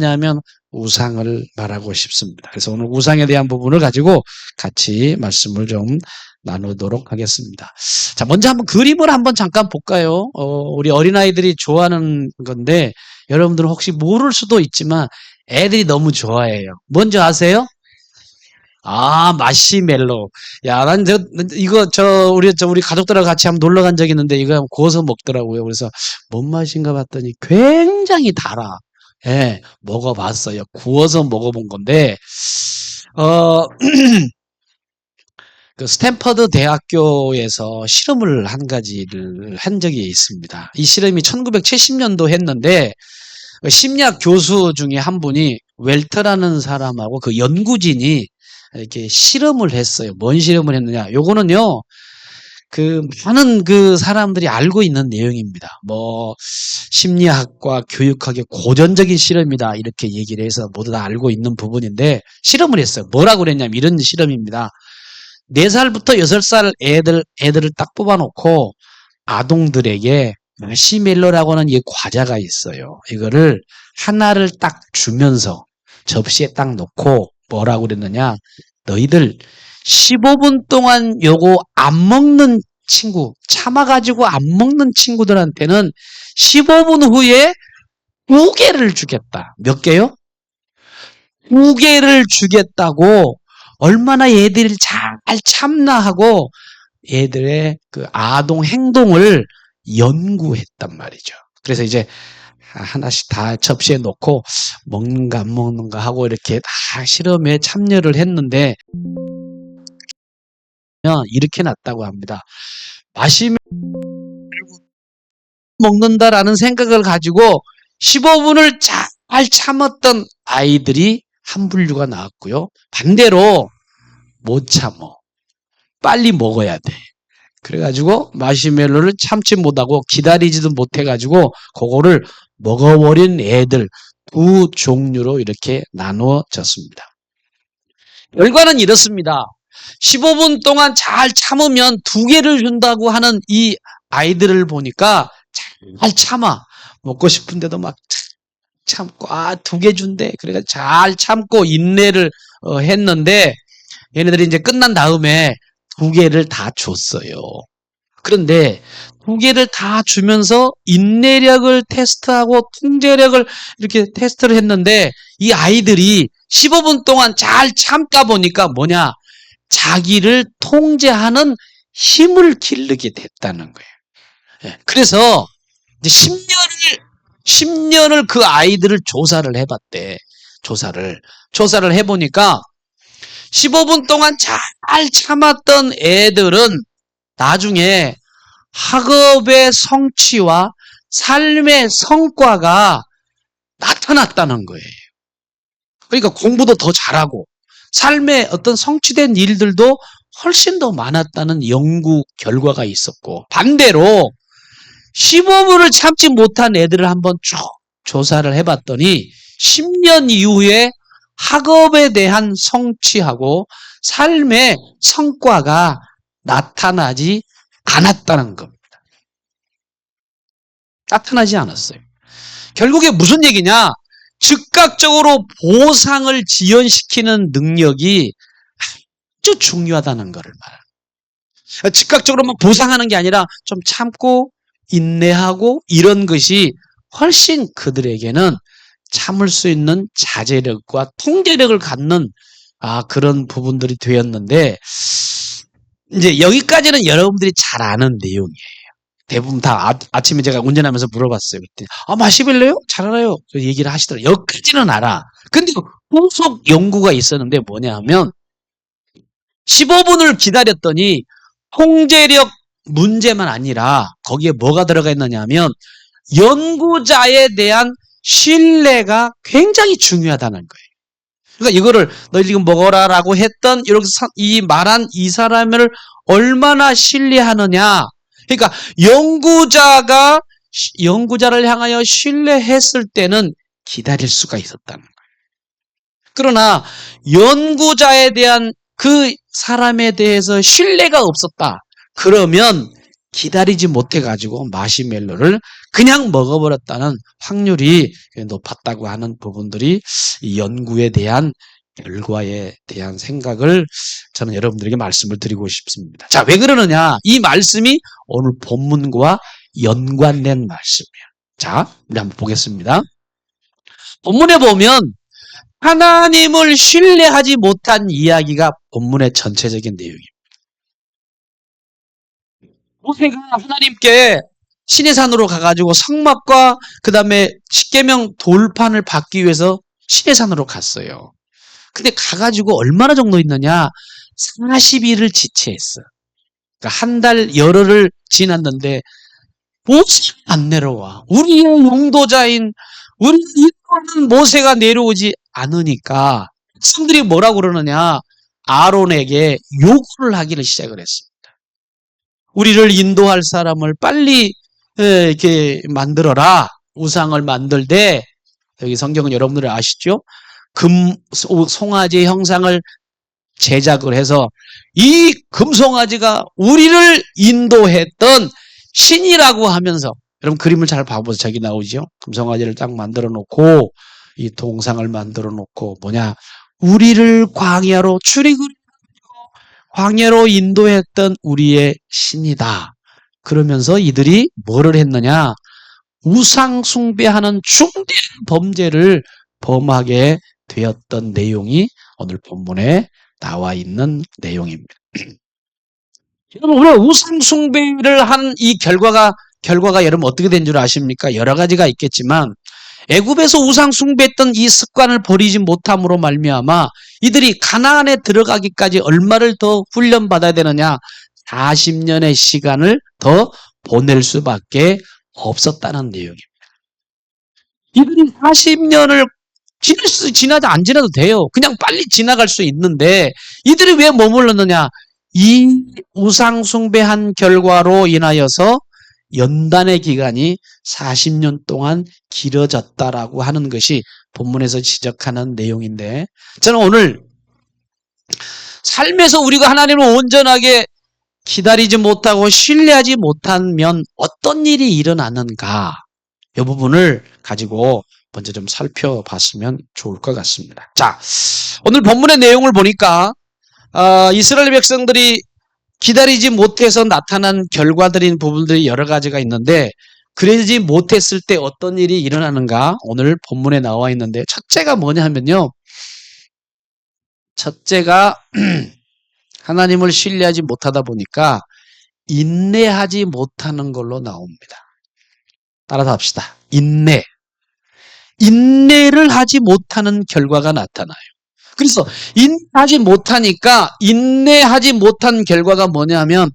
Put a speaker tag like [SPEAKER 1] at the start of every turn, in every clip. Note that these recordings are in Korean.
[SPEAKER 1] 하냐면 우상을 말하고 싶습니다. 그래서 오늘 우상에 대한 부분을 가지고 같이 말씀을 좀 나누도록 하겠습니다. 자, 먼저 한번 그림을 한번 잠깐 볼까요? 우리 어린아이들이 좋아하는 건데 여러분들은 혹시 모를 수도 있지만 애들이 너무 좋아해요. 뭔지 아세요? 아, 마시멜로. 야, 우리 가족들하고 같이 한번 놀러 간 적이 있는데 이거 구워서 먹더라고요. 그래서 뭔 맛인가 봤더니 굉장히 달아. 예, 먹어봤어요. 구워서 먹어본 건데, 어, 그 스탠퍼드 대학교에서 실험을 한 가지를 한 적이 있습니다. 이 실험이 1970년도 했는데, 심리학 교수 중에 한 분이 웰터라는 사람하고 그 연구진이 이렇게 실험을 했어요. 뭔 실험을 했느냐? 요거는요, 많은 사람들이 알고 있는 내용입니다. 심리학과 교육학의 고전적인 실험이다. 이렇게 얘기를 해서 모두 다 알고 있는 부분인데, 실험을 했어요. 뭐라고 그랬냐면, 이런 실험입니다. 4살부터 6살 애들을 딱 뽑아놓고, 아동들에게 마시멜로라고 하는 이 과자가 있어요. 이거를 하나를 딱 주면서 접시에 딱 놓고 뭐라고 그랬느냐? 너희들 15분 동안 요거 안 먹는 친구, 참아가지고 안 먹는 친구들한테는 15분 후에 2개를 주겠다. 몇 개요? 2개를 주겠다고 얼마나 얘들이 잘 참나 하고 얘들의 그 아동 행동을 연구했단 말이죠. 그래서 이제 하나씩 다 접시에 놓고 먹는가 안 먹는가 하고 이렇게 다 실험에 참여를 했는데 이렇게 났다고 합니다. 마시멜로 먹는다라는 생각을 가지고 15분을 잘 참았던 아이들이 한 분류가 나왔고요. 반대로 못 참어. 빨리 먹어야 돼. 그래가지고 마시멜로를 참지 못하고 기다리지도 못해가지고 그거를 먹어버린 애들 두 종류로 이렇게 나누어졌습니다. 결과는 이렇습니다. 15분 동안 잘 참으면 2개를 준다고 하는 이 아이들을 보니까 잘 참아. 먹고 싶은데도 막 참고 2개 준대. 그래서 잘 참고 인내를 했는데 얘네들이 이제 끝난 다음에 2개를 다 줬어요. 그런데 2개를 다 주면서 인내력을 테스트하고 통제력을 이렇게 테스트를 했는데 이 아이들이 15분 동안 잘 참다 보니까 뭐냐? 자기를 통제하는 힘을 기르게 됐다는 거예요. 그래서 이제 10년을 그 아이들을 조사를 해봤대. 조사를 해보니까 15분 동안 잘 참았던 애들은 나중에 학업의 성취와 삶의 성과가 나타났다는 거예요. 그러니까 공부도 더 잘하고 삶의 어떤 성취된 일들도 훨씬 더 많았다는 연구 결과가 있었고 반대로 15분을 참지 못한 애들을 한번 쭉 조사를 해봤더니 10년 이후에 학업에 대한 성취하고 삶의 성과가 나타나지 않았다는 겁니다. 나타나지 않았어요. 결국에 무슨 얘기냐? 즉각적으로 보상을 지연시키는 능력이 아주 중요하다는 것을 말합니다. 즉각적으로 막 보상하는 게 아니라 좀 참고 인내하고 이런 것이 훨씬 그들에게는 참을 수 있는 자제력과 통제력을 갖는 그런 부분들이 되었는데 이제 여기까지는 여러분들이 잘 아는 내용이에요. 대부분 다 아침에 제가 운전하면서 물어봤어요. 그랬더니 마시멜로요? 잘 알아요. 얘기를 하시더라고요. 여기까지는 알아. 근데 후속 연구가 있었는데 뭐냐 하면 15분을 기다렸더니 통제력 문제만 아니라 거기에 뭐가 들어가 있느냐 하면 연구자에 대한 신뢰가 굉장히 중요하다는 거예요. 그러니까 이거를 너희 지금 먹어라라고 했던 이렇게 이 말한 이 사람을 얼마나 신뢰하느냐. 그러니까 연구자를 향하여 신뢰했을 때는 기다릴 수가 있었다는 거예요. 그러나 연구자에 대한 그 사람에 대해서 신뢰가 없었다. 그러면 기다리지 못해가지고 마시멜로를 그냥 먹어버렸다는 확률이 높았다고 하는 부분들이 이 연구에 대한 결과에 대한 생각을 저는 여러분들에게 말씀을 드리고 싶습니다. 자, 왜 그러느냐? 이 말씀이 오늘 본문과 연관된 말씀이에요. 자, 우리 한번 보겠습니다. 본문에 보면 하나님을 신뢰하지 못한 이야기가 본문의 전체적인 내용입니다. 모세가 하나님께 시내산으로 가가지고 성막과 그 다음에 십계명 돌판을 받기 위해서 시내산으로 갔어요. 근데 가가지고 얼마나 정도 있느냐? 40일을 지체했어. 그러니까 한 달 열흘을 지났는데 모세가 안 내려와. 우리의 용도자인 우리 이끄는 모세가 내려오지 않으니까 백성들이 뭐라고 그러느냐? 아론에게 요구를 하기를 시작을 했습니다. 우리를 인도할 사람을 빨리 이렇게 만들어라. 우상을 만들되 여기 성경은 여러분들이 아시죠? 송아지 형상을 제작을 해서 이 금송아지가 우리를 인도했던 신이라고 하면서 여러분 그림을 잘 봐보세요. 저기 나오죠? 금송아지를 딱 만들어 놓고 이 동상을 만들어 놓고 뭐냐? 우리를 광야로 출애굽을 광야로 인도했던 우리의 신이다. 그러면서 이들이 뭐를 했느냐? 우상 숭배하는 중대한 범죄를 범하게 되었던 내용이 오늘 본문에 나와 있는 내용입니다. 여러분, 우리가 우상 숭배를 한 이 결과가 여러분 어떻게 된 줄 아십니까? 여러 가지가 있겠지만 애굽에서 우상 숭배했던 이 습관을 버리지 못함으로 말미암아 이들이 가나안에 들어가기까지 얼마를 더 훈련받아야 되느냐? 40년의 시간을 더 보낼 수밖에 없었다는 내용입니다. 이들이 40년을 지나도 안 지나도 돼요. 그냥 빨리 지나갈 수 있는데 이들이 왜 머물렀느냐? 이 우상 숭배한 결과로 인하여서 연단의 기간이 40년 동안 길어졌다라고 하는 것이 본문에서 지적하는 내용인데 저는 오늘 삶에서 우리가 하나님을 온전하게 기다리지 못하고 신뢰하지 못하면 어떤 일이 일어나는가 이 부분을 가지고 먼저 좀 살펴봤으면 좋을 것 같습니다. 자, 오늘 본문의 내용을 보니까 이스라엘 백성들이 기다리지 못해서 나타난 결과들인 부분들이 여러 가지가 있는데 그러지 못했을 때 어떤 일이 일어나는가 오늘 본문에 나와 있는데 첫째가 뭐냐 하면요. 첫째가 하나님을 신뢰하지 못하다 보니까 인내하지 못하는 걸로 나옵니다. 따라서 합시다. 인내를 하지 못하는 결과가 나타나요. 그래서 인내하지 못하니까 인내하지 못한 결과가 뭐냐면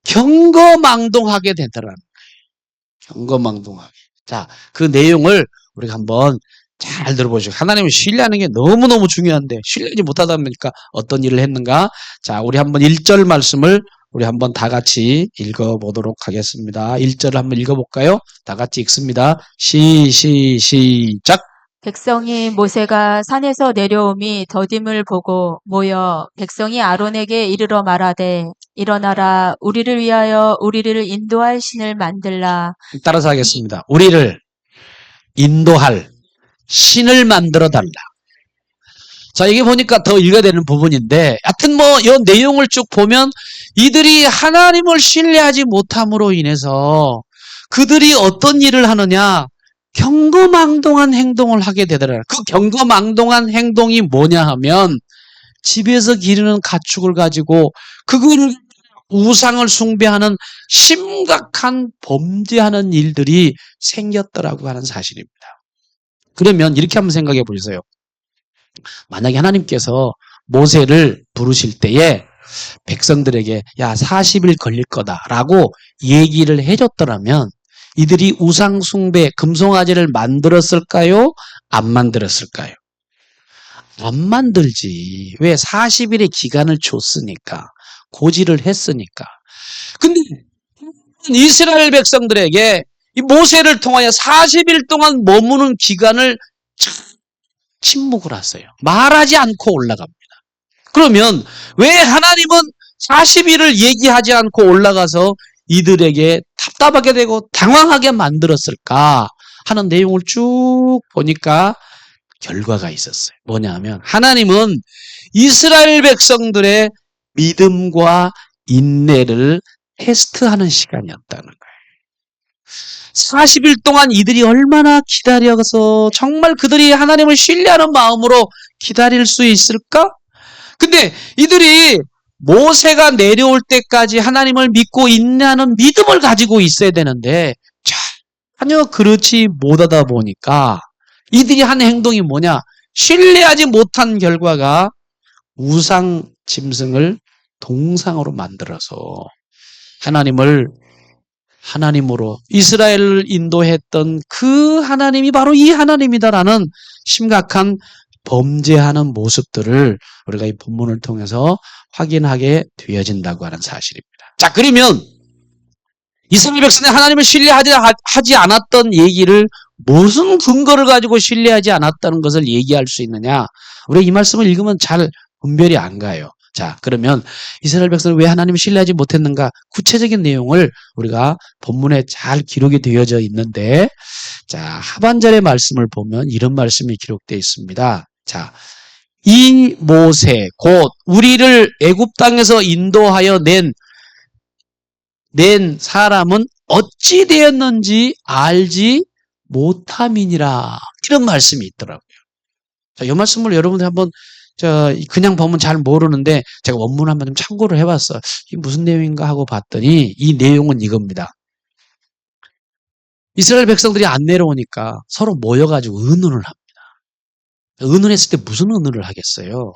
[SPEAKER 1] 경거망동하게 되더라는 거예요. 경거망동하게. 자, 그 내용을 우리가 한번 잘 들어보시고 하나님을 신뢰하는 게 너무너무 중요한데 신뢰하지 못하다 보니까 어떤 일을 했는가? 자, 우리 한번 1절 말씀을 우리 한번 다 같이 읽어보도록 하겠습니다. 1절을 한번 읽어볼까요? 다 같이 읽습니다. 시작.
[SPEAKER 2] 백성이 모세가 산에서 내려옴이 더딤을 보고 모여 백성이 아론에게 이르러 말하되 일어나라 우리를 위하여 우리를 인도할 신을 만들라.
[SPEAKER 1] 따라서 하겠습니다. 우리를 인도할 신을 만들어 달라. 자, 이게 보니까 더 읽어야 되는 부분인데 하여튼 뭐 이 내용을 쭉 보면 이들이 하나님을 신뢰하지 못함으로 인해서 그들이 어떤 일을 하느냐? 경거망동한 행동을 하게 되더라. 그 경거망동한 행동이 뭐냐 하면 집에서 기르는 가축을 가지고 그걸 우상을 숭배하는 심각한 범죄하는 일들이 생겼더라고 하는 사실입니다. 그러면 이렇게 한번 생각해 보세요. 만약에 하나님께서 모세를 부르실 때에 백성들에게 야 40일 걸릴 거다라고 얘기를 해줬더라면 이들이 우상 숭배 금송아지를 만들었을까요? 안 만들었을까요? 안 만들지. 왜? 40일의 기간을 줬으니까. 고지를 했으니까. 근데 이스라엘 백성들에게 이 모세를 통하여 40일 동안 머무는 기간을 침묵을 하세요. 말하지 않고 올라갑니다. 그러면 왜 하나님은 40일을 얘기하지 않고 올라가서 이들에게 답답하게 되고 당황하게 만들었을까 하는 내용을 쭉 보니까 결과가 있었어요. 뭐냐면 하나님은 이스라엘 백성들의 믿음과 인내를 테스트하는 시간이었다는 거예요. 40일 동안 이들이 얼마나 기다려서 정말 그들이 하나님을 신뢰하는 마음으로 기다릴 수 있을까? 근데 이들이 모세가 내려올 때까지 하나님을 믿고 인내하는 믿음을 가지고 있어야 되는데 전혀 그렇지 못하다 보니까 이들이 한 행동이 뭐냐? 신뢰하지 못한 결과가 우상 짐승을 동상으로 만들어서 하나님을 하나님으로 이스라엘을 인도했던 그 하나님이 바로 이 하나님이다라는 심각한 범죄하는 모습들을 우리가 이 본문을 통해서 확인하게 되어진다고 하는 사실입니다. 자, 그러면 이스라엘 백성이 하나님을 신뢰하지 않았던 얘기를 무슨 근거를 가지고 신뢰하지 않았다는 것을 얘기할 수 있느냐? 우리가 이 말씀을 읽으면 잘 분별이 안 가요. 자, 그러면 이스라엘 백성은 왜 하나님을 신뢰하지 못했는가? 구체적인 내용을 우리가 본문에 잘 기록이 되어져 있는데, 자, 하반절의 말씀을 보면 이런 말씀이 기록되어 있습니다. 자, 이 모세 곧 우리를 애굽 땅에서 인도하여 낸 사람은 어찌 되었는지 알지 못함이니라. 이런 말씀이 있더라고요. 자, 이 말씀을 여러분들 한번 그냥 보면 잘 모르는데 제가 원문 한번 좀 참고를 해봤어요. 이게 무슨 내용인가 하고 봤더니 이 내용은 이겁니다. 이스라엘 백성들이 안 내려오니까 서로 모여가지고 의논을 합니다. 의논했을 때 무슨 의논을 하겠어요?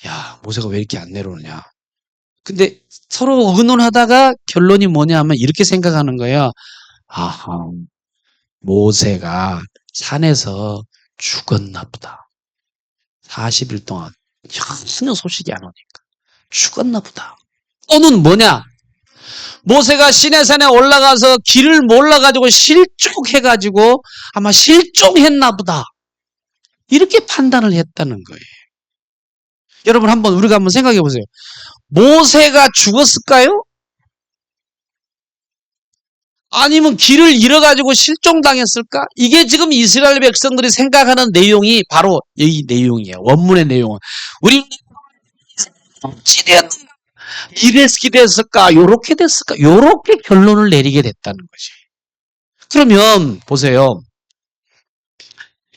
[SPEAKER 1] 야, 모세가 왜 이렇게 안 내려오느냐? 근데 서로 의논하다가 결론이 뭐냐 하면 이렇게 생각하는 거예요. 아하, 모세가 산에서 죽었나 보다. 40일 동안 전혀 소식이 안 오니까 죽었나 보다. 또는 뭐냐? 모세가 시내산에 올라가서 길을 몰라가지고 실족해가지고 아마 실종했나 보다. 이렇게 판단을 했다는 거예요. 여러분 우리가 한번 생각해 보세요. 모세가 죽었을까요? 아니면 길을 잃어가지고 실종당했을까? 이게 지금 이스라엘 백성들이 생각하는 내용이 바로 이 내용이에요. 원문의 내용은. 우리 어찌 되었는가? 이렇게 됐을까? 요렇게 됐을까? 요렇게 결론을 내리게 됐다는 거지. 그러면 보세요.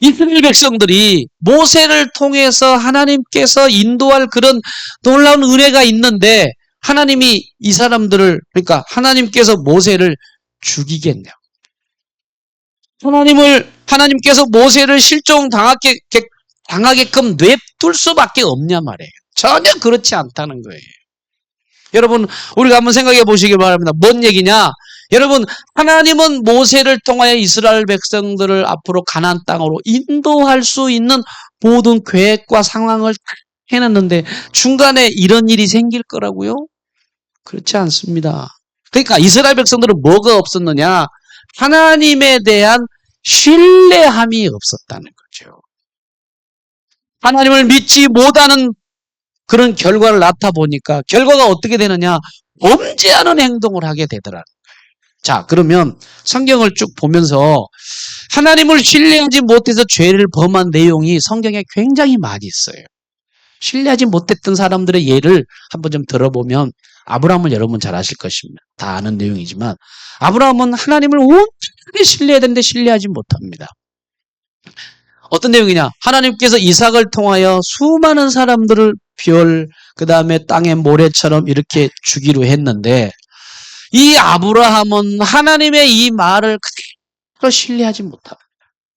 [SPEAKER 1] 이스라엘 백성들이 모세를 통해서 하나님께서 인도할 그런 놀라운 은혜가 있는데 하나님이 이 사람들을 그러니까 하나님께서 모세를 죽이겠냐고. 하나님께서 모세를 실종당하게끔 냅둘 수밖에 없냐 말이에요. 전혀 그렇지 않다는 거예요. 여러분, 우리가 한번 생각해 보시기 바랍니다. 뭔 얘기냐? 여러분, 하나님은 모세를 통하여 이스라엘 백성들을 앞으로 가나안 땅으로 인도할 수 있는 모든 계획과 상황을 해놨는데 중간에 이런 일이 생길 거라고요? 그렇지 않습니다. 그러니까 이스라엘 백성들은 뭐가 없었느냐? 하나님에 대한 신뢰함이 없었다는 거죠. 하나님을 믿지 못하는 그런 결과를 나타보니까 결과가 어떻게 되느냐? 범죄하는 행동을 하게 되더라고요. 자, 그러면 성경을 쭉 보면서 하나님을 신뢰하지 못해서 죄를 범한 내용이 성경에 굉장히 많이 있어요. 신뢰하지 못했던 사람들의 예를 한번 좀 들어보면 아브라함을 여러분 잘 아실 것입니다. 다 아는 내용이지만 아브라함은 하나님을 온전하게 신뢰해야 되는데 신뢰하지 못합니다. 어떤 내용이냐? 하나님께서 이삭을 통하여 수많은 사람들을 그 다음에 땅의 모래처럼 이렇게 주기로 했는데 이 아브라함은 하나님의 이 말을 그대로 신뢰하지 못합니다.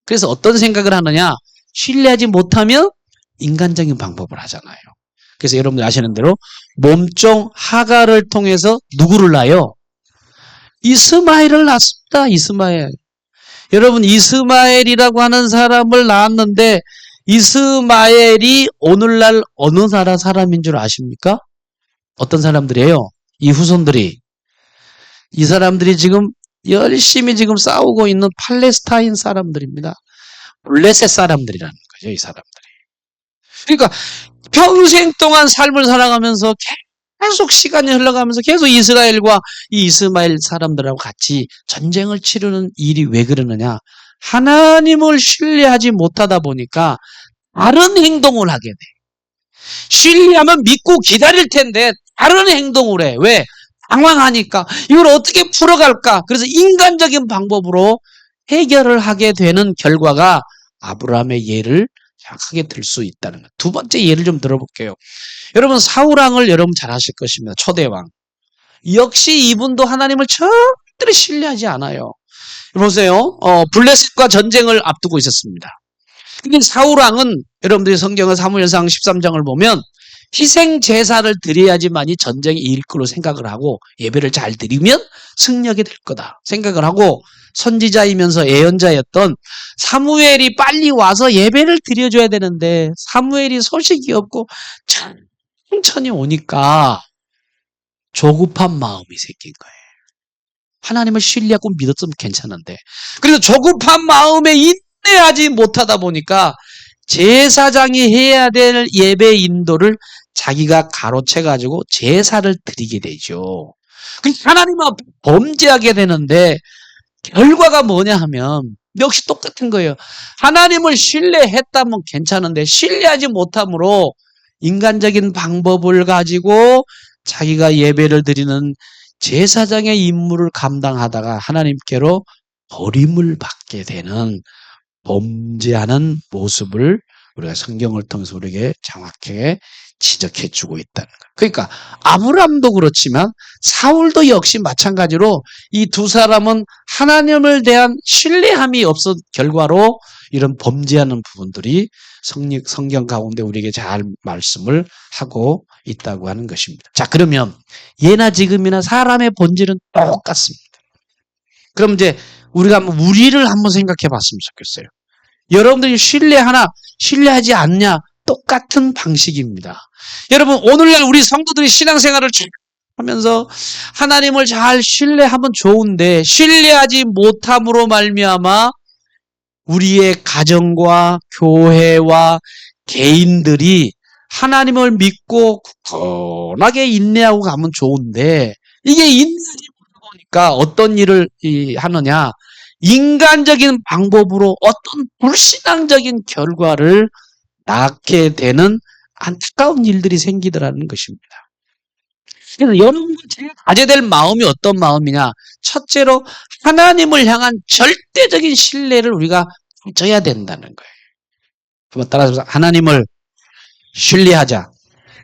[SPEAKER 1] 그래서 어떤 생각을 하느냐? 신뢰하지 못하면 인간적인 방법을 하잖아요. 그래서 여러분들 아시는 대로 몸종 하갈을 통해서 누구를 낳아요? 이스마엘을 낳습니다. 이스마엘. 여러분 이스마엘이라고 하는 사람을 낳았는데 이스마엘이 오늘날 어느 나라 사람인 줄 아십니까? 어떤 사람들이에요? 이 후손들이. 이 사람들이 지금 열심히 지금 싸우고 있는 팔레스타인 사람들입니다. 블레셋 사람들이라는 거죠, 이 사람들이. 그러니까 평생 동안 삶을 살아가면서 계속 시간이 흘러가면서 계속 이스라엘과 이 이스마엘 사람들하고 같이 전쟁을 치르는 일이 왜 그러느냐? 하나님을 신뢰하지 못하다 보니까 다른 행동을 하게 돼. 신뢰하면 믿고 기다릴 텐데 다른 행동을 해. 왜? 당황하니까. 이걸 어떻게 풀어갈까? 그래서 인간적인 방법으로 해결을 하게 되는 결과가 아브라함의 예를 정확하게 들 수 있다는 거예요. 두 번째 예를 좀 들어볼게요. 여러분 사울왕을 여러분 잘 아실 것입니다. 초대왕. 역시 이분도 하나님을 절대로 신뢰하지 않아요. 보세요. 블레셋과 전쟁을 앞두고 있었습니다. 근데 사울왕은 여러분들이 성경의 사무엘상 13장을 보면 희생 제사를 드려야지만이 전쟁이 이길 거로 생각을 하고 예배를 잘 드리면 승리하게 될 거다 생각을 하고 선지자이면서 예언자였던 사무엘이 빨리 와서 예배를 드려줘야 되는데 사무엘이 소식이 없고 천천히 오니까 조급한 마음이 생긴 거예요. 하나님을 신뢰하고 믿었으면 괜찮은데 그래서 조급한 마음에 인내하지 못하다 보니까 제사장이 해야 될 예배 인도를 자기가 가로채가지고 제사를 드리게 되죠. 하나님 앞에 범죄하게 되는데 결과가 뭐냐 하면 역시 똑같은 거예요. 하나님을 신뢰했다면 괜찮은데 신뢰하지 못함으로 인간적인 방법을 가지고 자기가 예배를 드리는 제사장의 임무를 감당하다가 하나님께로 버림을 받게 되는 범죄하는 모습을 우리가 성경을 통해서 우리에게 정확하게 지적해 주고 있다는 거예요. 그러니까 아브라함도 그렇지만 사울도 역시 마찬가지로 이 두 사람은 하나님을 대한 신뢰함이 없었 결과로 이런 범죄하는 부분들이 성경 가운데 우리에게 잘 말씀을 하고 있다고 하는 것입니다. 자, 그러면 예나 지금이나 사람의 본질은 똑같습니다. 그럼 이제 우리가 우리를 한번 생각해 봤으면 좋겠어요. 여러분들이 신뢰하나 신뢰하지 않냐 똑같은 방식입니다. 여러분 오늘날 우리 성도들이 신앙생활을 하면서 하나님을 잘 신뢰하면 좋은데 신뢰하지 못함으로 말미암아 우리의 가정과 교회와 개인들이 하나님을 믿고 굳건하게 인내하고 가면 좋은데 이게 인내하지 못하니까 어떤 일을 하느냐 인간적인 방법으로 어떤 불신앙적인 결과를 낳게 되는 안타까운 일들이 생기더라는 것입니다. 그래서 여러분과 제가 가져야 될 마음이 어떤 마음이냐? 첫째로 하나님을 향한 절대적인 신뢰를 우리가 가져야 된다는 거예요. 한번 따라서 하나님을 신뢰하자.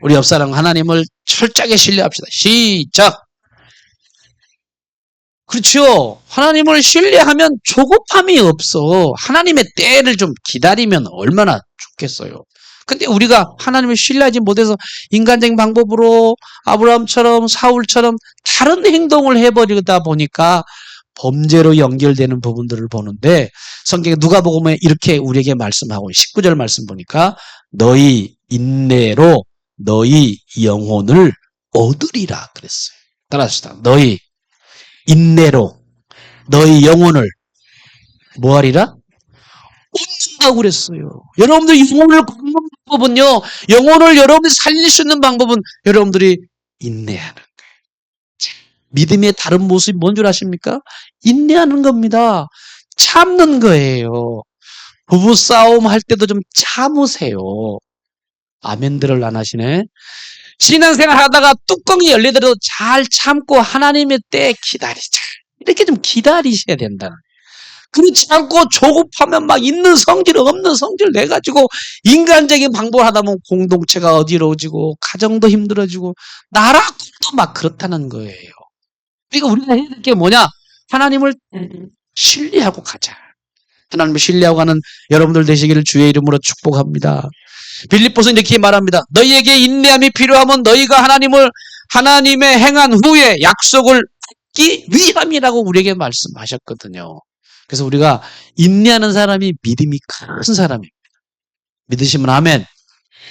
[SPEAKER 1] 우리 옆 사람 하나님을 철저하게 신뢰합시다. 시작! 그렇죠. 하나님을 신뢰하면 조급함이 없어. 하나님의 때를 좀 기다리면 얼마나 좋겠어요. 근데 우리가 하나님을 신뢰하지 못해서 인간적인 방법으로 아브라함처럼 사울처럼 다른 행동을 해버리다 보니까 범죄로 연결되는 부분들을 보는데 성경에 누가복음에 이렇게 우리에게 말씀하고 19절 말씀 보니까 너희 인내로 너희 영혼을 얻으리라 그랬어요. 따라합시다. 너희 인내로 너희 영혼을 뭐하리라? 얻는다고 그랬어요. 여러분들 영혼을 얻는 방법은요. 영혼을 여러분들이 살릴 수 있는 방법은 여러분들이 인내하는 거예요. 믿음의 다른 모습이 뭔 줄 아십니까? 인내하는 겁니다. 참는 거예요. 부부싸움 할 때도 좀 참으세요. 아멘들을 안 하시네. 신앙생활 하다가 뚜껑이 열리더라도 잘 참고 하나님의 때 기다리자. 이렇게 좀 기다리셔야 된다는 거예요. 그렇지 않고 조급하면 막 있는 성질 없는 성질 내가지고 인간적인 방법을 하다 보면 공동체가 어지러워지고 가정도 힘들어지고 나라도 막 그렇다는 거예요. 그러니까 우리가 해야 될 게 뭐냐? 하나님을 신뢰하고 가자. 하나님을 신뢰하고 가는 여러분들 되시기를 주의 이름으로 축복합니다. 빌립보서 이렇게 말합니다. 너희에게 인내함이 필요하면 너희가 하나님의 행한 후에 약속을 받기 위함이라고 우리에게 말씀하셨거든요. 그래서 우리가 인내하는 사람이 믿음이 큰 사람입니다. 믿으시면 아멘.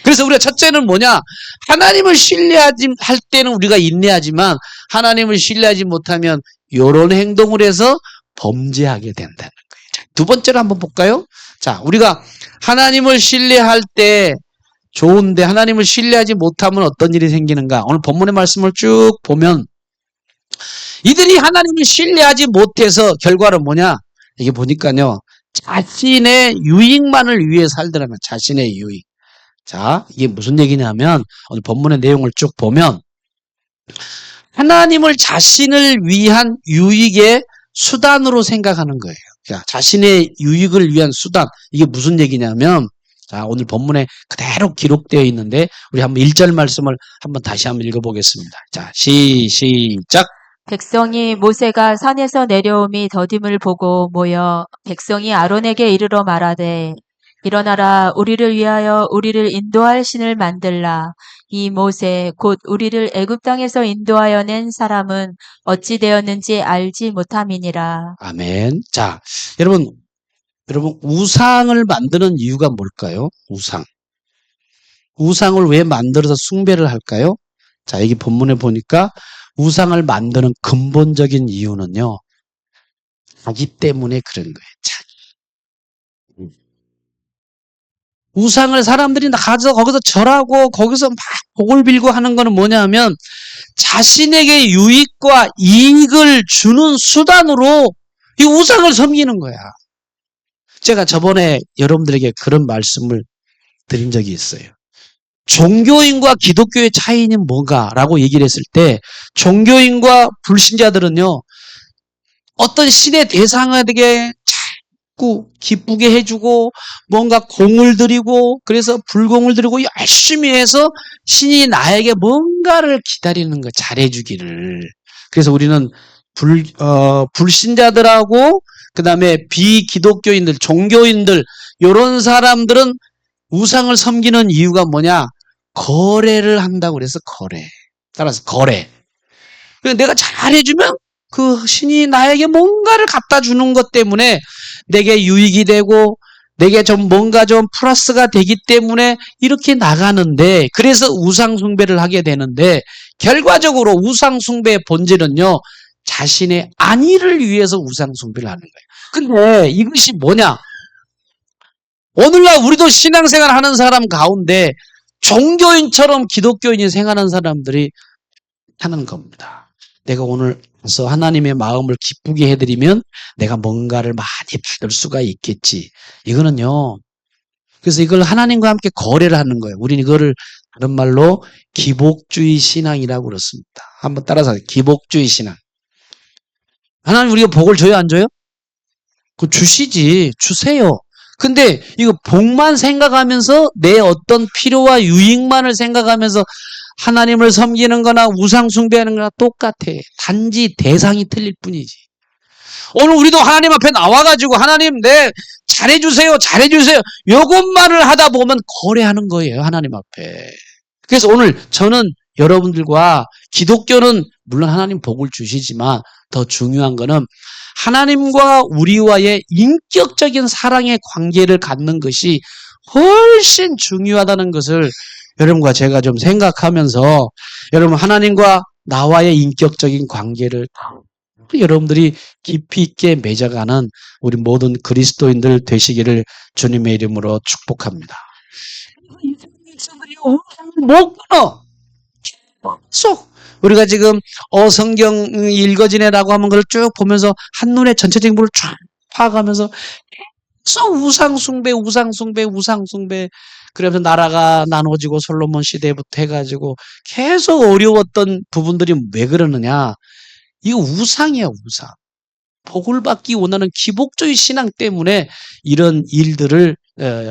[SPEAKER 1] 그래서 우리가 첫째는 뭐냐? 하나님을 신뢰하지 할 때는 우리가 인내하지만 하나님을 신뢰하지 못하면 이런 행동을 해서 범죄하게 된다는 거예요. 자, 두 번째로 한번 볼까요? 자, 우리가 하나님을 신뢰할 때 좋은데 하나님을 신뢰하지 못하면 어떤 일이 생기는가? 오늘 본문의 말씀을 쭉 보면 이들이 하나님을 신뢰하지 못해서 결과는 뭐냐? 이게 보니까요. 자신의 유익만을 위해 살더라면 자신의 유익. 자, 이게 무슨 얘기냐면 오늘 본문의 내용을 쭉 보면 하나님을 자신을 위한 유익의 수단으로 생각하는 거예요. 자, 자신의 유익을 위한 수단. 이게 무슨 얘기냐면 자, 오늘 본문에 그대로 기록되어 있는데 우리 한번 1절 말씀을 한번 다시 한번 읽어보겠습니다. 자, 시작.
[SPEAKER 2] 백성이 모세가 산에서 내려옴이 더딤을 보고 모여 백성이 아론에게 이르러 말하되 일어나라 우리를 위하여 우리를 인도할 신을 만들라. 이 모세 곧 우리를 애굽 땅에서 인도하여 낸 사람은 어찌 되었는지 알지 못함이니라.
[SPEAKER 1] 아멘. 자, 여러분 우상을 만드는 이유가 뭘까요? 우상을 왜 만들어서 숭배를 할까요? 자, 여기 본문에 보니까 우상을 만드는 근본적인 이유는요. 자기 때문에 그런 거예요. 자기. 우상을 사람들이 가서 거기서 절하고 거기서 막 복을 빌고 하는 거는 뭐냐면 자신에게 유익과 이익을 주는 수단으로 이 우상을 섬기는 거야. 제가 저번에 여러분들에게 그런 말씀을 드린 적이 있어요. 종교인과 기독교의 차이는 뭔가라고 얘기를 했을 때 종교인과 불신자들은요. 어떤 신의 대상에게 자꾸 기쁘게 해주고 뭔가 공을 들이고 그래서 불공을 들이고 열심히 해서 신이 나에게 뭔가를 기다리는 거 잘해주기를. 그래서 우리는 불신자들하고 그 다음에 비기독교인들, 종교인들 이런 사람들은 우상을 섬기는 이유가 뭐냐? 거래를 한다고 그래서 거래. 따라서 거래. 내가 잘해주면 그 신이 나에게 뭔가를 갖다 주는 것 때문에 내게 유익이 되고 내게 좀 뭔가 좀 플러스가 되기 때문에 이렇게 나가는데 그래서 우상 숭배를 하게 되는데 결과적으로 우상 숭배의 본질은요. 자신의 안위를 위해서 우상 숭배를 하는 거예요. 근데 이것이 뭐냐? 오늘날 우리도 신앙생활 하는 사람 가운데 종교인처럼 기독교인이 생활하는 사람들이 하는 겁니다. 내가 오늘 가서 하나님의 마음을 기쁘게 해드리면 내가 뭔가를 많이 받을 수가 있겠지. 이거는요. 그래서 이걸 하나님과 함께 거래를 하는 거예요. 우리는 이거를 다른 말로 기복주의 신앙이라고 그렇습니다. 한번 따라서 하세요. 기복주의 신앙. 하나님 우리가 복을 줘요, 안 줘요? 그 주시지. 주세요. 근데 이거 복만 생각하면서 내 어떤 필요와 유익만을 생각하면서 하나님을 섬기는 거나 우상 숭배하는 거나 똑같아. 단지 대상이 틀릴 뿐이지. 오늘 우리도 하나님 앞에 나와가지고 하나님 잘해주세요. 요것만을 하다 보면 거래하는 거예요. 하나님 앞에. 그래서 오늘 저는 여러분들과 기독교는 물론 하나님 복을 주시지만 더 중요한 거는 하나님과 우리와의 인격적인 사랑의 관계를 갖는 것이 훨씬 중요하다는 것을 여러분과 제가 좀 생각하면서 여러분 하나님과 나와의 인격적인 관계를 여러분들이 깊이 있게 맺어가는 우리 모든 그리스도인들 되시기를 주님의 이름으로 축복합니다. 못 끊어. 쏙. 우리가 지금 성경 읽어지네라고 하는 걸 쭉 보면서 한눈에 전체적인 부를 쫙 파악하면서 계속 우상숭배 그러면서 나라가 나눠지고 솔로몬 시대부터 해가지고 계속 어려웠던 부분들이 왜 그러느냐. 이거 우상이야 우상. 복을 받기 원하는 기복주의 신앙 때문에 이런 일들을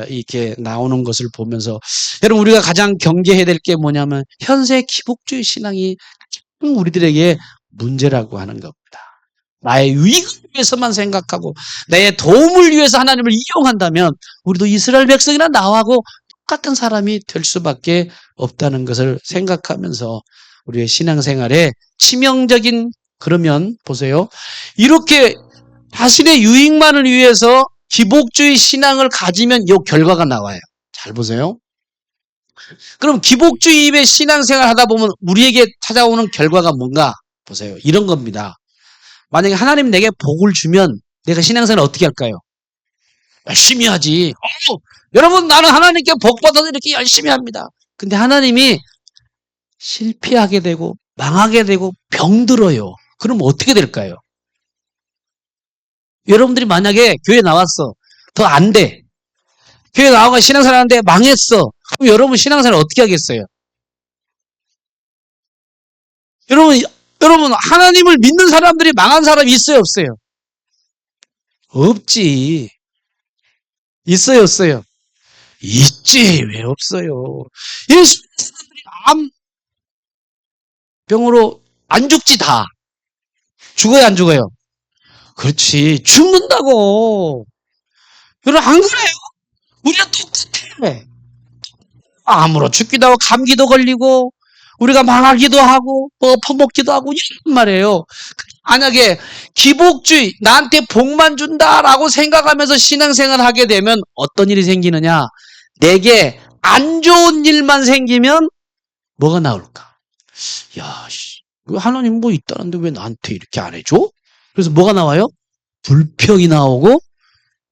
[SPEAKER 1] 이렇게 나오는 것을 보면서 여러분 우리가 가장 경계해야 될 게 뭐냐면 현재 기복주의 신앙이 우리들에게 문제라고 하는 겁니다. 나의 유익을 위해서만 생각하고 내 도움을 위해서 하나님을 이용한다면 우리도 이스라엘 백성이나 나하고 똑같은 사람이 될 수밖에 없다는 것을 생각하면서 우리의 신앙생활에 치명적인 그러면 보세요. 이렇게 자신의 유익만을 위해서 기복주의 신앙을 가지면 이 결과가 나와요. 잘 보세요. 그럼 기복주의의 신앙생활 하다 보면 우리에게 찾아오는 결과가 뭔가 보세요. 이런 겁니다. 만약에 하나님 내게 복을 주면 내가 신앙생활 어떻게 할까요? 열심히 하지. 여러분, 나는 하나님께 복 받아서 이렇게 열심히 합니다. 근데 하나님이 실패하게 되고 망하게 되고 병들어요. 그럼 어떻게 될까요? 여러분들이 만약에 교회 나왔어. 더 안 돼. 교회 나와가 신앙생활 하는데 망했어. 그럼 여러분 신앙생활 어떻게 하겠어요? 여러분, 하나님을 믿는 사람들이 망한 사람이 있어요, 없어요? 없지. 있어요, 없어요? 있지. 왜 없어요? 예수 사람들이 암병으로 안 죽지, 다. 죽어요, 안 죽어요? 그렇지. 죽는다고. 여러분, 안 그래요? 우리랑 똑같아. 암으로 죽기도 하고, 감기도 걸리고, 우리가 망하기도 하고, 퍼먹기도 하고, 이런 말이에요. 만약에 기복주의, 나한테 복만 준다라고 생각하면서 신앙생활 하게 되면 어떤 일이 생기느냐? 내게 안 좋은 일만 생기면 뭐가 나올까? 야, 하나님 뭐 있다는데 왜 나한테 이렇게 안 해줘? 그래서 뭐가 나와요? 불평이 나오고,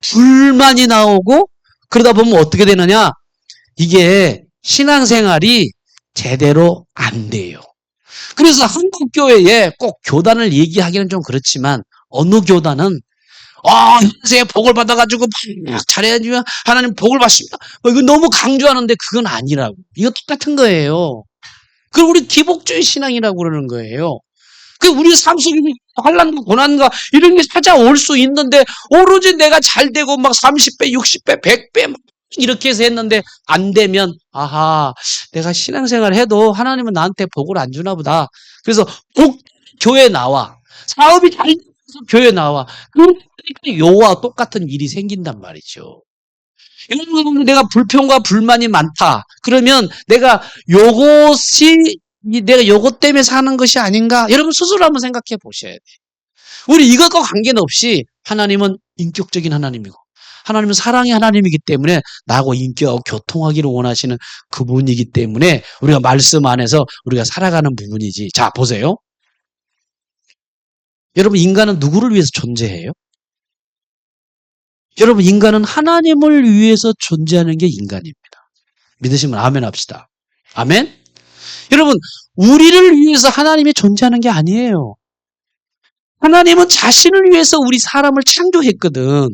[SPEAKER 1] 불만이 나오고, 그러다 보면 어떻게 되느냐? 이게 신앙생활이 제대로 안 돼요. 그래서 한국 교회에 꼭 교단을 얘기하기는 좀 그렇지만 어느 교단은 현세에 복을 받아가지고 막 잘해야지 하나님 복을 받습니다. 이거 너무 강조하는데 그건 아니라고. 이거 똑같은 거예요. 그걸 우리 기복주의 신앙이라고 그러는 거예요. 그 우리 삶 속에 환난과 고난과 이런 게 찾아올 수 있는데 오로지 내가 잘 되고 막 30배, 60배, 100배 이렇게 해서 했는데 안 되면 아하, 내가 신앙생활 해도 하나님은 나한테 복을 안 주나 보다. 그래서 교회 나와. 사업이 잘 돼서 교회 나와. 그러니까 요와 똑같은 일이 생긴단 말이죠. 여러분, 내가 불평과 불만이 많다. 그러면 내가 요것 때문에 사는 것이 아닌가? 여러분 스스로 한번 생각해 보셔야 돼요. 우리 이것과 관계는 없이 하나님은 인격적인 하나님이고 하나님은 사랑의 하나님이기 때문에 나하고 인격하고 교통하기를 원하시는 그분이기 때문에 우리가 말씀 안에서 우리가 살아가는 부분이지. 자, 보세요. 여러분, 인간은 누구를 위해서 존재해요? 여러분, 인간은 하나님을 위해서 존재하는 게 인간입니다. 믿으시면 아멘 합시다. 아멘? 여러분, 우리를 위해서 하나님이 존재하는 게 아니에요. 하나님은 자신을 위해서 우리 사람을 창조했거든.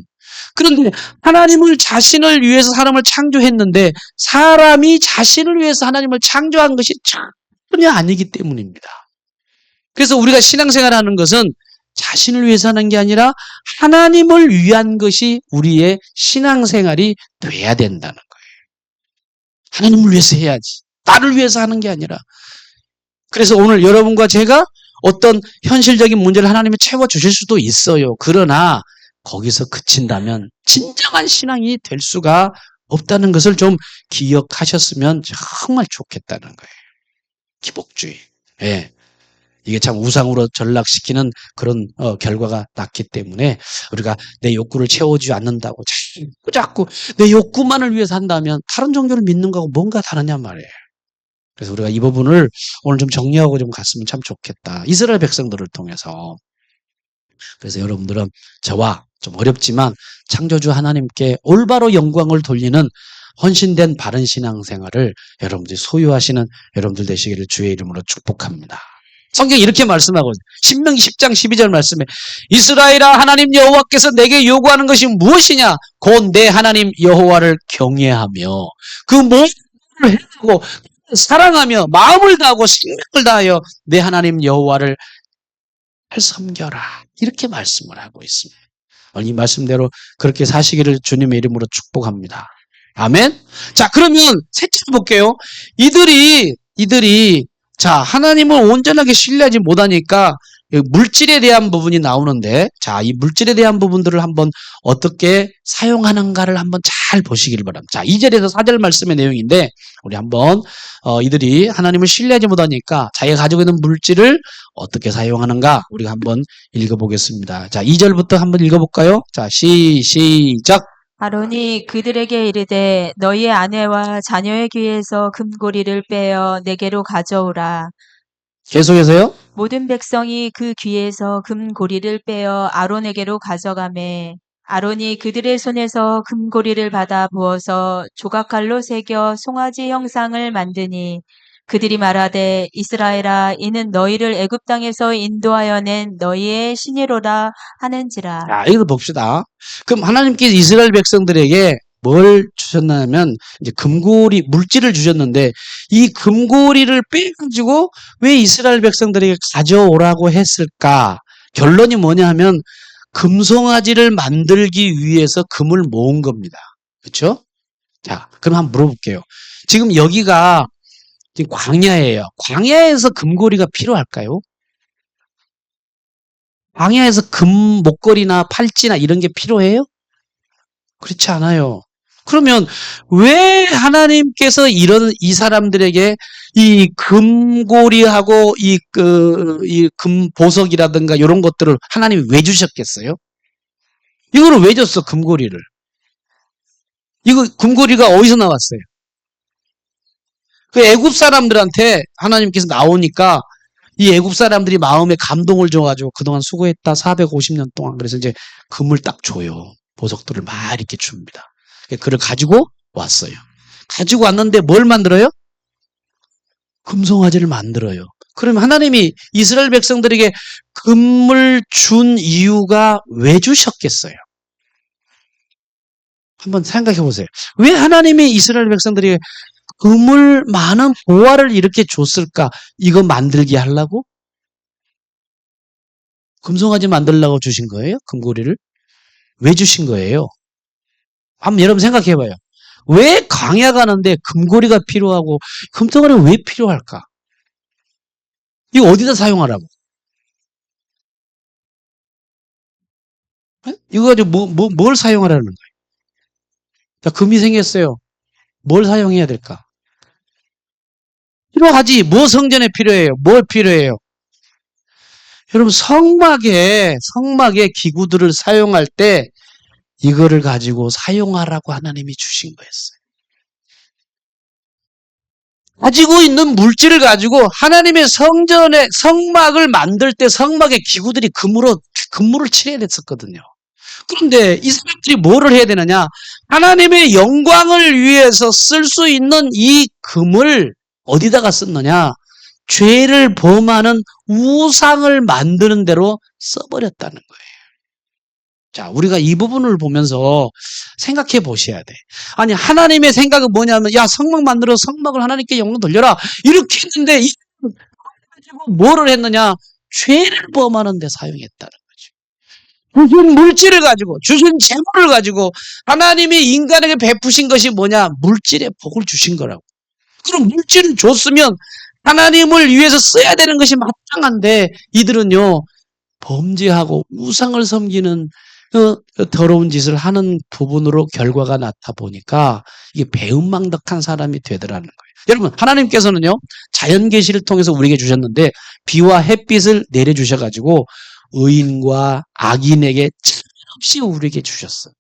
[SPEAKER 1] 그런데 하나님을 자신을 위해서 사람을 창조했는데 사람이 자신을 위해서 하나님을 창조한 것이 전혀 아니기 때문입니다. 그래서 우리가 신앙생활 하는 것은 자신을 위해서 하는 게 아니라 하나님을 위한 것이 우리의 신앙생활이 돼야 된다는 거예요. 하나님을 위해서 해야지. 나를 위해서 하는 게 아니라. 그래서 오늘 여러분과 제가 어떤 현실적인 문제를 하나님이 채워주실 수도 있어요. 그러나 거기서 그친다면 진정한 신앙이 될 수가 없다는 것을 좀 기억하셨으면 정말 좋겠다는 거예요. 기복주의. 예. 이게 참 우상으로 전락시키는 그런 결과가 났기 때문에 우리가 내 욕구를 채워주지 않는다고 자꾸 내 욕구만을 위해서 한다면 다른 종교를 믿는 거하고 뭔가 다르냔 말이에요. 그래서 우리가 이 부분을 오늘 좀 정리하고 좀 갔으면 참 좋겠다. 이스라엘 백성들을 통해서. 그래서 여러분들은 저와 좀 어렵지만 창조주 하나님께 올바로 영광을 돌리는 헌신된 바른 신앙생활을 여러분들이 소유하시는 여러분들 되시기를 주의 이름으로 축복합니다. 성경이 이렇게 말씀하거든요. 신명기 10장 12절 말씀에 이스라엘아 하나님 여호와께서 내게 요구하는 것이 무엇이냐? 곧 내 하나님 여호와를 경외하며 그 모든 을 행하고 사랑하며 마음을 다하고 생명을 다하여 내 하나님 여호와를 섬겨라. 이렇게 말씀을 하고 있습니다. 이 말씀대로 그렇게 사시기를 주님의 이름으로 축복합니다. 아멘. 자, 그러면 셋째로 볼게요. 이들이 자, 하나님을 온전하게 신뢰하지 못하니까 물질에 대한 부분이 나오는데, 자, 이 물질에 대한 부분들을 한번 어떻게 사용하는가를 한번 잘 보시기를 바랍니다. 자, 2절에서 4절 말씀의 내용인데, 우리 한번, 이들이 하나님을 신뢰하지 못하니까 자기가 가지고 있는 물질을 어떻게 사용하는가, 우리가 한번 읽어보겠습니다. 자, 2절부터 한번 읽어볼까요? 자, 시작.
[SPEAKER 2] 아론이 그들에게 이르되 너희의 아내와 자녀의 귀에서 금고리를 빼어 내게로 가져오라.
[SPEAKER 1] 계속해서요.
[SPEAKER 2] 모든 백성이 그 귀에서 금고리를 빼어 아론에게로 가져가매 아론이 그들의 손에서 금고리를 받아 부어서 조각칼로 새겨 송아지 형상을 만드니 그들이 말하되 이스라엘아 이는 너희를 애굽 땅에서 인도하여 낸 너희의 신이로라 하는지라.
[SPEAKER 1] 자, 이거 봅시다. 그럼 하나님께서 이스라엘 백성들에게 뭘 주셨냐면 이제 금고리 물질을 주셨는데 이 금고리를 빼가지고 왜 이스라엘 백성들에게 가져오라고 했을까? 결론이 뭐냐 하면 금송아지를 만들기 위해서 금을 모은 겁니다. 그렇죠? 자, 그럼 한번 물어볼게요. 지금 여기가 지금 광야예요. 광야에서 금고리가 필요할까요? 광야에서 금 목걸이나 팔찌나 이런 게 필요해요? 그렇지 않아요. 그러면 왜 하나님께서 이 사람들에게 이 금고리하고 이 금보석이라든가 이런 것들을 하나님이 왜 주셨겠어요? 이거를 왜 줬어, 금고리를? 이거 금고리가 어디서 나왔어요? 그 애굽 사람들한테 하나님께서 나오니까 이 애굽 사람들이 마음에 감동을 줘가지고 그동안 수고했다 450년 동안 그래서 이제 금을 딱 줘요. 보석들을 막 이렇게 줍니다. 그를 가지고 왔어요. 가지고 왔는데 뭘 만들어요? 금송아지를 만들어요. 그러면 하나님이 이스라엘 백성들에게 금을 준 이유가 왜 주셨겠어요? 한번 생각해 보세요. 왜 하나님이 이스라엘 백성들에게 금을 많은 보화를 이렇게 줬을까? 이거 만들게 하려고? 금송아지 만들려고 주신 거예요? 금고리를? 왜 주신 거예요? 한번 여러분 생각해 봐요. 왜 광야 가는데 금고리가 필요하고 금덩어리가 왜 필요할까? 이거 어디다 사용하라고? 이거 가지고 뭘 사용하라는 거예요? 자, 금이 생겼어요. 뭘 사용해야 될까? 필요하지. 뭐 성전에 필요해요? 뭘 필요해요? 여러분 성막에 기구들을 사용할 때 이거를 가지고 사용하라고 하나님이 주신 거였어요. 가지고 있는 물질을 가지고 하나님의 성막을 만들 때 성막의 기구들이 금물을 칠해야 됐었거든요. 그런데 이 사람들이 뭐를 해야 되느냐? 하나님의 영광을 위해서 쓸 수 있는 이 금을 어디다가 썼느냐? 죄를 범하는 우상을 만드는 대로 써버렸다는 거예요. 자, 우리가 이 부분을 보면서 생각해 보셔야 돼. 아니, 하나님의 생각은 뭐냐면, 야, 성막 만들어 성막을 하나님께 영광 돌려라. 이렇게 했는데, 이 가지고 뭐를 했느냐? 죄를 범하는 데 사용했다는 거죠. 주신 물질을 가지고, 주신 재물을 가지고, 하나님이 인간에게 베푸신 것이 뭐냐? 물질의 복을 주신 거라고. 그럼 물질을 줬으면, 하나님을 위해서 써야 되는 것이 마땅한데, 이들은요, 범죄하고 우상을 섬기는 더러운 짓을 하는 부분으로 결과가 나타 보니까 이게 배은망덕한 사람이 되더라는 거예요. 여러분, 하나님께서는요, 자연 계시를 통해서 우리에게 주셨는데 비와 햇빛을 내려주셔가지고 의인과 악인에게 차별 없이 우리에게 주셨어요.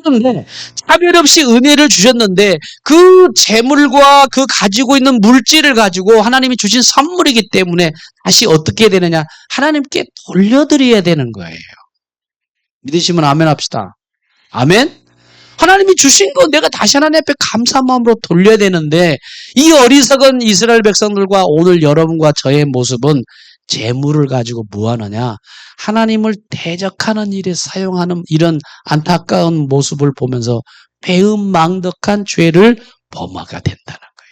[SPEAKER 1] 그런데 차별 없이 은혜를 주셨는데 그 재물과 그 가지고 있는 물질을 가지고 하나님이 주신 선물이기 때문에 다시 어떻게 해야 되느냐? 하나님께 돌려드려야 되는 거예요. 믿으시면 아멘 합시다. 아멘? 하나님이 주신 거 내가 다시 하나님 앞에 감사한 마음으로 돌려야 되는데 이 어리석은 이스라엘 백성들과 오늘 여러분과 저의 모습은 재물을 가지고 뭐 하느냐? 하나님을 대적하는 일에 사용하는 이런 안타까운 모습을 보면서 배은망덕한 죄를 범하게 된다는 거예요.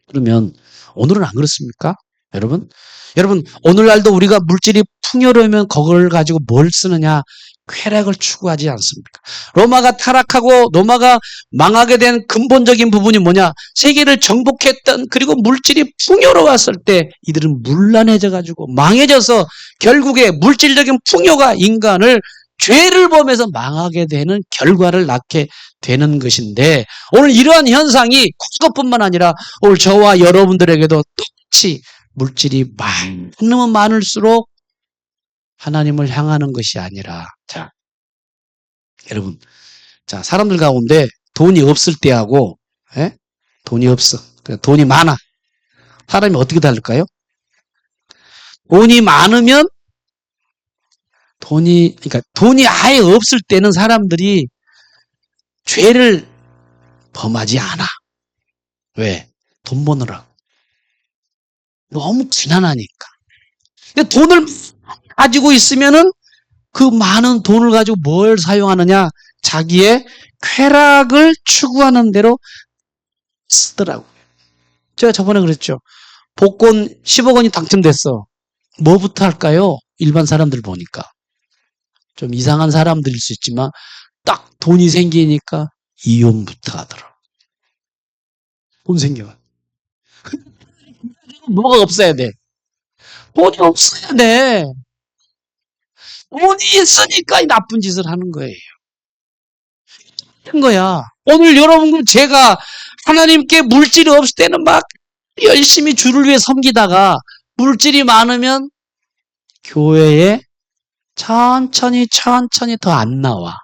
[SPEAKER 1] 그러면 오늘은 안 그렇습니까? 여러분 오늘날도 우리가 물질이 풍요로우면 그걸 가지고 뭘 쓰느냐? 쾌락을 추구하지 않습니까? 로마가 타락하고 로마가 망하게 된 근본적인 부분이 뭐냐? 세계를 정복했던 그리고 물질이 풍요로웠을 때 이들은 문란해져 가지고 망해져서 결국에 물질적인 풍요가 인간을 죄를 범해서 망하게 되는 결과를 낳게 되는 것인데 오늘 이러한 현상이 그것뿐만 아니라 오늘 저와 여러분들에게도 똑같이 물질이 많으면 많을수록 하나님을 향하는 것이 아니라 자 여러분 자 사람들 가운데 돈이 없을 때하고 돈이 없어 돈이 많아 사람이 어떻게 다를까요? 돈이 많으면 그러니까 돈이 아예 없을 때는 사람들이 죄를 범하지 않아. 왜? 돈 버느라고. 너무 가난하니까. 근데 돈을 가지고 있으면은 그 많은 돈을 가지고 뭘 사용하느냐? 자기의 쾌락을 추구하는 대로 쓰더라고요. 제가 저번에 그랬죠. 복권 10억 원이 당첨됐어. 뭐부터 할까요? 일반 사람들 보니까. 좀 이상한 사람들일 수 있지만 딱 돈이 생기니까 이혼부터 하더라고. 돈 생겨. 뭐가 없어야 돼? 돈이 없어야 돼. 돈이 있으니까 이 나쁜 짓을 하는 거예요. 한 거야. 오늘 여러분 제가 하나님께 물질이 없을 때는 막 열심히 주를 위해 섬기다가 물질이 많으면 교회에 천천히 더 안 나와.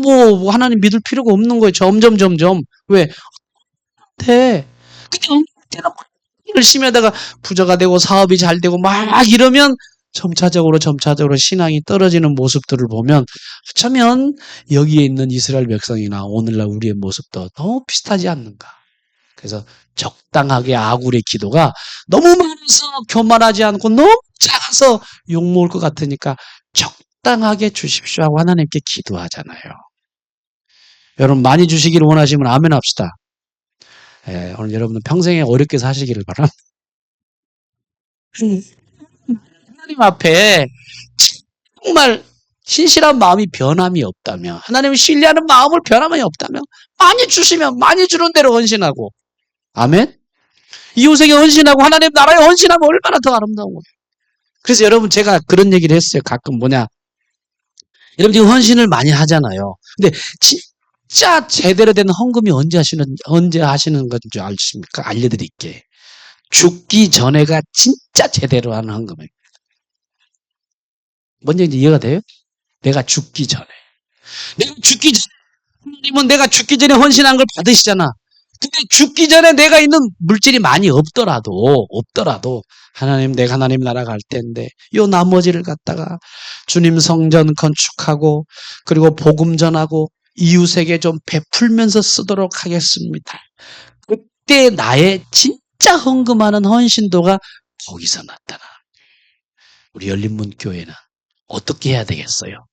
[SPEAKER 1] 뭐 하나님 믿을 필요가 없는 거예요. 점점. 왜? 돼. 근데 언제나 열심히 하다가 부자가 되고 사업이 잘 되고 막 이러면 점차적으로 신앙이 떨어지는 모습들을 보면 어쩌면 여기에 있는 이스라엘 백성이나 오늘날 우리의 모습도 너무 비슷하지 않는가. 그래서 적당하게 아굴의 기도가 너무 많아서 교만하지 않고 너무 작아서 욕먹을 것 같으니까 적당하게 주십시오 하고 하나님께 기도하잖아요. 여러분 많이 주시기를 원하시면 아멘 합시다. 예, 오늘 여러분들 평생에 어렵게 사시기를 바랍니다. 하나님 앞에 정말 신실한 마음이 변함이 없다면, 하나님을 신뢰하는 마음을 변함이 없다면 많이 주시면 많이 주는 대로 헌신하고, 아멘? 이웃에게 헌신하고 하나님 나라에 헌신하면 얼마나 더 아름다운 거예요. 그래서 여러분 제가 그런 얘기를 했어요. 가끔 여러분 지금 헌신을 많이 하잖아요. 근데 진짜 제대로 된 헌금이 언제 하시는 건지 아십니까? 알려드릴게. 죽기 전에가 진짜 제대로 하는 헌금이에요. 뭔지 이제 이해가 돼요? 내가 죽기 전에. 하나님은 내가 죽기 전에 헌신한 걸 받으시잖아. 근데 죽기 전에 내가 있는 물질이 많이 없더라도 하나님 내가 하나님 나라 갈 텐데 요 나머지를 갖다가 주님 성전 건축하고 그리고 복음 전하고 이웃에게 좀 베풀면서 쓰도록 하겠습니다. 그때 나의 진짜 헌금하는 헌신도가 거기서 나타나. 우리 열린문교회는 어떻게 해야 되겠어요?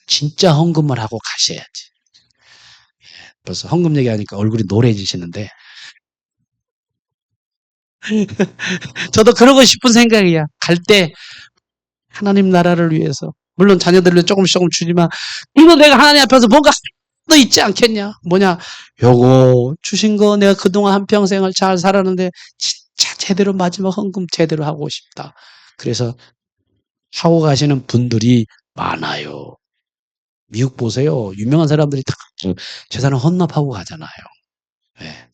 [SPEAKER 1] 진짜 헌금을 하고 가셔야지. 벌써 헌금 얘기하니까 얼굴이 노래지시는데 저도 그러고 싶은 생각이야. 갈 때 하나님 나라를 위해서 물론 자녀들을 조금씩 주지만 이거 내가 하나님 앞에서 뭔가 너 있지 않겠냐? 뭐냐? 요거 주신 거 내가 그동안 한평생을 잘 살았는데 진짜 제대로 마지막 헌금 제대로 하고 싶다. 그래서 하고 가시는 분들이 많아요. 미국 보세요. 유명한 사람들이 다 재산을 헌납하고 가잖아요. 네.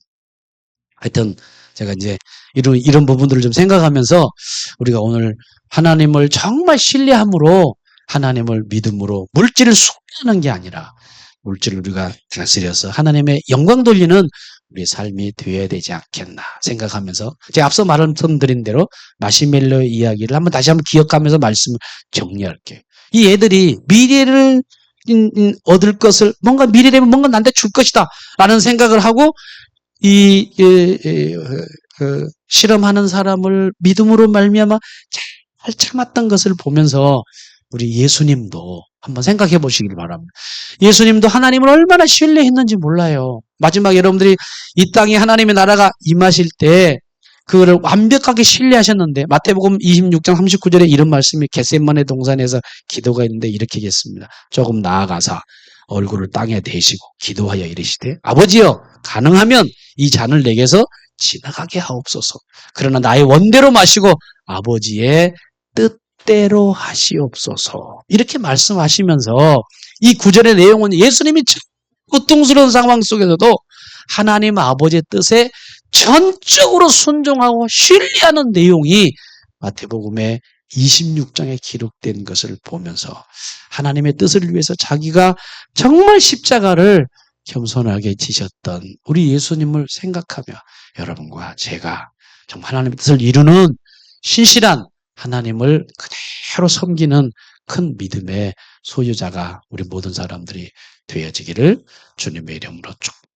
[SPEAKER 1] 하여튼 제가 이제 이런 부분들을 좀 생각하면서 우리가 오늘 하나님을 정말 신뢰함으로 하나님을 믿음으로 물질을 숭배하는 게 아니라 물질을 우리가 다스려서 하나님의 영광 돌리는 우리의 삶이 되어야 되지 않겠나 생각하면서 제가 앞서 말씀드린 대로 마시멜로의 이야기를 다시 한번 기억하면서 말씀을 정리할게요. 이 애들이 미래를 얻을 것을 뭔가 미래라면 뭔가 나한테 줄 것이다 라는 생각을 하고 실험하는 사람을 믿음으로 말미암아 잘 참았던 것을 보면서 우리 예수님도 한번 생각해 보시길 바랍니다. 예수님도 하나님을 얼마나 신뢰했는지 몰라요. 마지막에 여러분들이 이 땅에 하나님의 나라가 임하실 때 그거를 완벽하게 신뢰하셨는데 마태복음 26장 39절에 이런 말씀이 겟세마네 동산에서 기도가 있는데 이렇게 했습니다. 조금 나아가사 얼굴을 땅에 대시고 기도하여 이르시되 아버지여 가능하면 이 잔을 내게서 지나가게 하옵소서. 그러나 나의 원대로 마시고 아버지의 뜻대로 하시옵소서. 이렇게 말씀하시면서 이 구절의 내용은 예수님이 고통스러운 상황 속에서도 하나님 아버지의 뜻에 전적으로 순종하고 신뢰하는 내용이 마태복음의 26장에 기록된 것을 보면서 하나님의 뜻을 위해서 자기가 정말 십자가를 겸손하게 지셨던 우리 예수님을 생각하며 여러분과 제가 정말 하나님의 뜻을 이루는 신실한 하나님을 그대로 섬기는 큰 믿음의 소유자가 우리 모든 사람들이 되어지기를 주님의 이름으로 축복합니다.